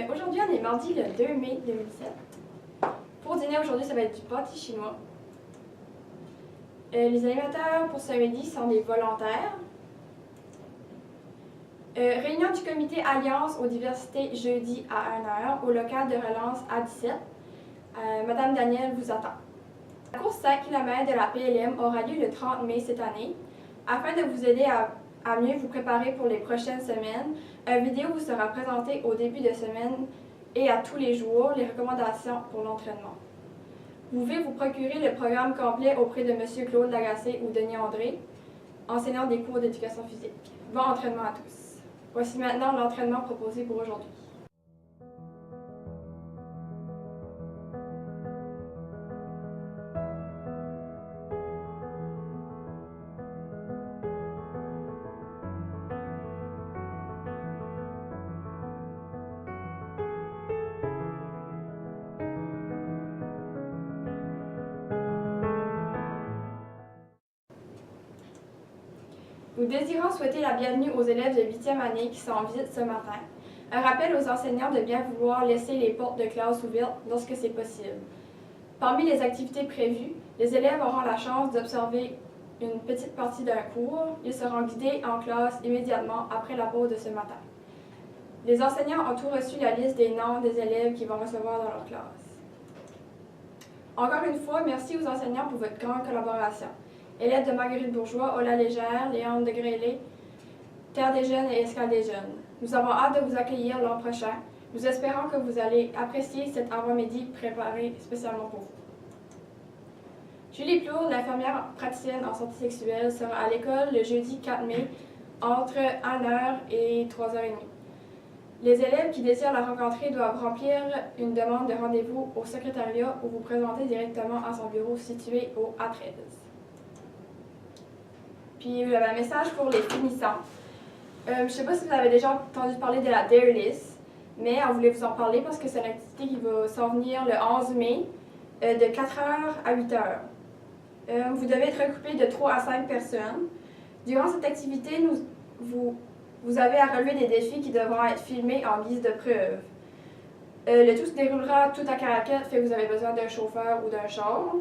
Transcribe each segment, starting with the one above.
Aujourd'hui, on est mardi le 2 mai 2017. Pour dîner aujourd'hui, ça va être du pâté chinois. Les animateurs pour ce midi sont des volontaires. Réunion du comité Alliance aux diversités jeudi à 1h, au local de relance à 17. Madame Danielle vous attend. La course 5 km de la PLM aura lieu le 30 mai cette année. Afin de vous aider à mieux vous préparer pour les prochaines semaines, une vidéo vous sera présentée au début de semaine et à tous les jours les recommandations pour l'entraînement. Vous pouvez vous procurer le programme complet auprès de M. Claude Lagacé ou Denis André, enseignant des cours d'éducation physique. Bon entraînement à tous. Voici maintenant l'entraînement proposé pour aujourd'hui. Nous désirons souhaiter la bienvenue aux élèves de 8e année qui sont en visite ce matin. Un rappel aux enseignants de bien vouloir laisser les portes de classe ouvertes lorsque c'est possible. Parmi les activités prévues, les élèves auront la chance d'observer une petite partie d'un cours. Ils seront guidés en classe immédiatement après la pause de ce matin. Les enseignants ont tout reçu la liste des noms des élèves qu'ils vont recevoir dans leur classe. Encore une fois, merci aux enseignants pour votre grande collaboration. Élèves de Marguerite Bourgeois, Ola Légère, Léon de Grélé, Terre des Jeunes et Escale des Jeunes. Nous avons hâte de vous accueillir l'an prochain. Nous espérons que vous allez apprécier cet avant-midi préparé spécialement pour vous. Julie Plourde, l'infirmière praticienne en santé sexuelle, sera à l'école le jeudi 4 mai entre 1h et 3h30. Les élèves qui désirent la rencontrer doivent remplir une demande de rendez-vous au secrétariat ou vous présenter directement à son bureau situé au A13. Puis j'avais un message pour les finissants. Je ne sais pas si vous avez déjà entendu parler de la Dare List, mais on voulait vous en parler parce que c'est une activité qui va s'en venir le 11 mai de 4h à 8h. Vous devez être regroupé de 3 à 5 personnes. Durant cette activité, vous avez à relever des défis qui devront être filmés en guise de preuve. Le tout se déroulera tout à Caraquette, fait que vous avez besoin d'un chauffeur ou d'un char.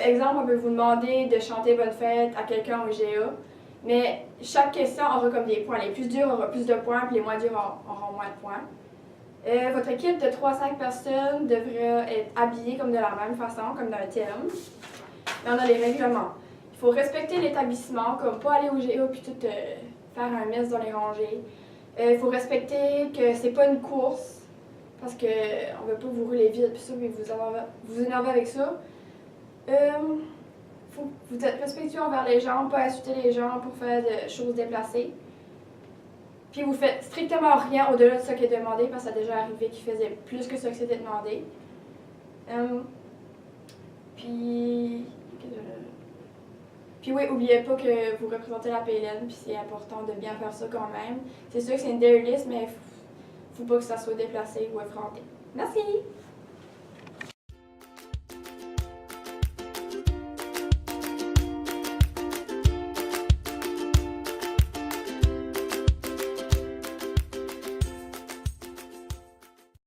Exemple, on peut vous demander de chanter Bonne fête à quelqu'un au GA, mais chaque question aura comme des points. Les plus durs auront plus de points, puis les moins durs auront moins de points. Votre équipe de 3 à 5 personnes devrait être habillée comme de la même façon, comme d'un thème. Mais on a les règlements. Il faut respecter l'établissement, comme pas aller au GA puis tout faire un mess dans les rangées. Il faut respecter que c'est pas une course, parce qu'on ne veut pas vous rouler vite, puis ça, puis vous énerver avec ça. Faut vous êtes respectueux envers les gens, pas insulter les gens pour faire des choses déplacées. Puis vous faites strictement rien au-delà de ce qui est demandé, parce que ça a déjà arrivé qu'ils faisaient plus que ce qui s'était demandé. Puis oui, n'oubliez pas que vous représentez la PLN, puis c'est important de bien faire ça quand même. C'est sûr que c'est une Dare List, mais faut pas que ça soit déplacé ou effronté. Merci!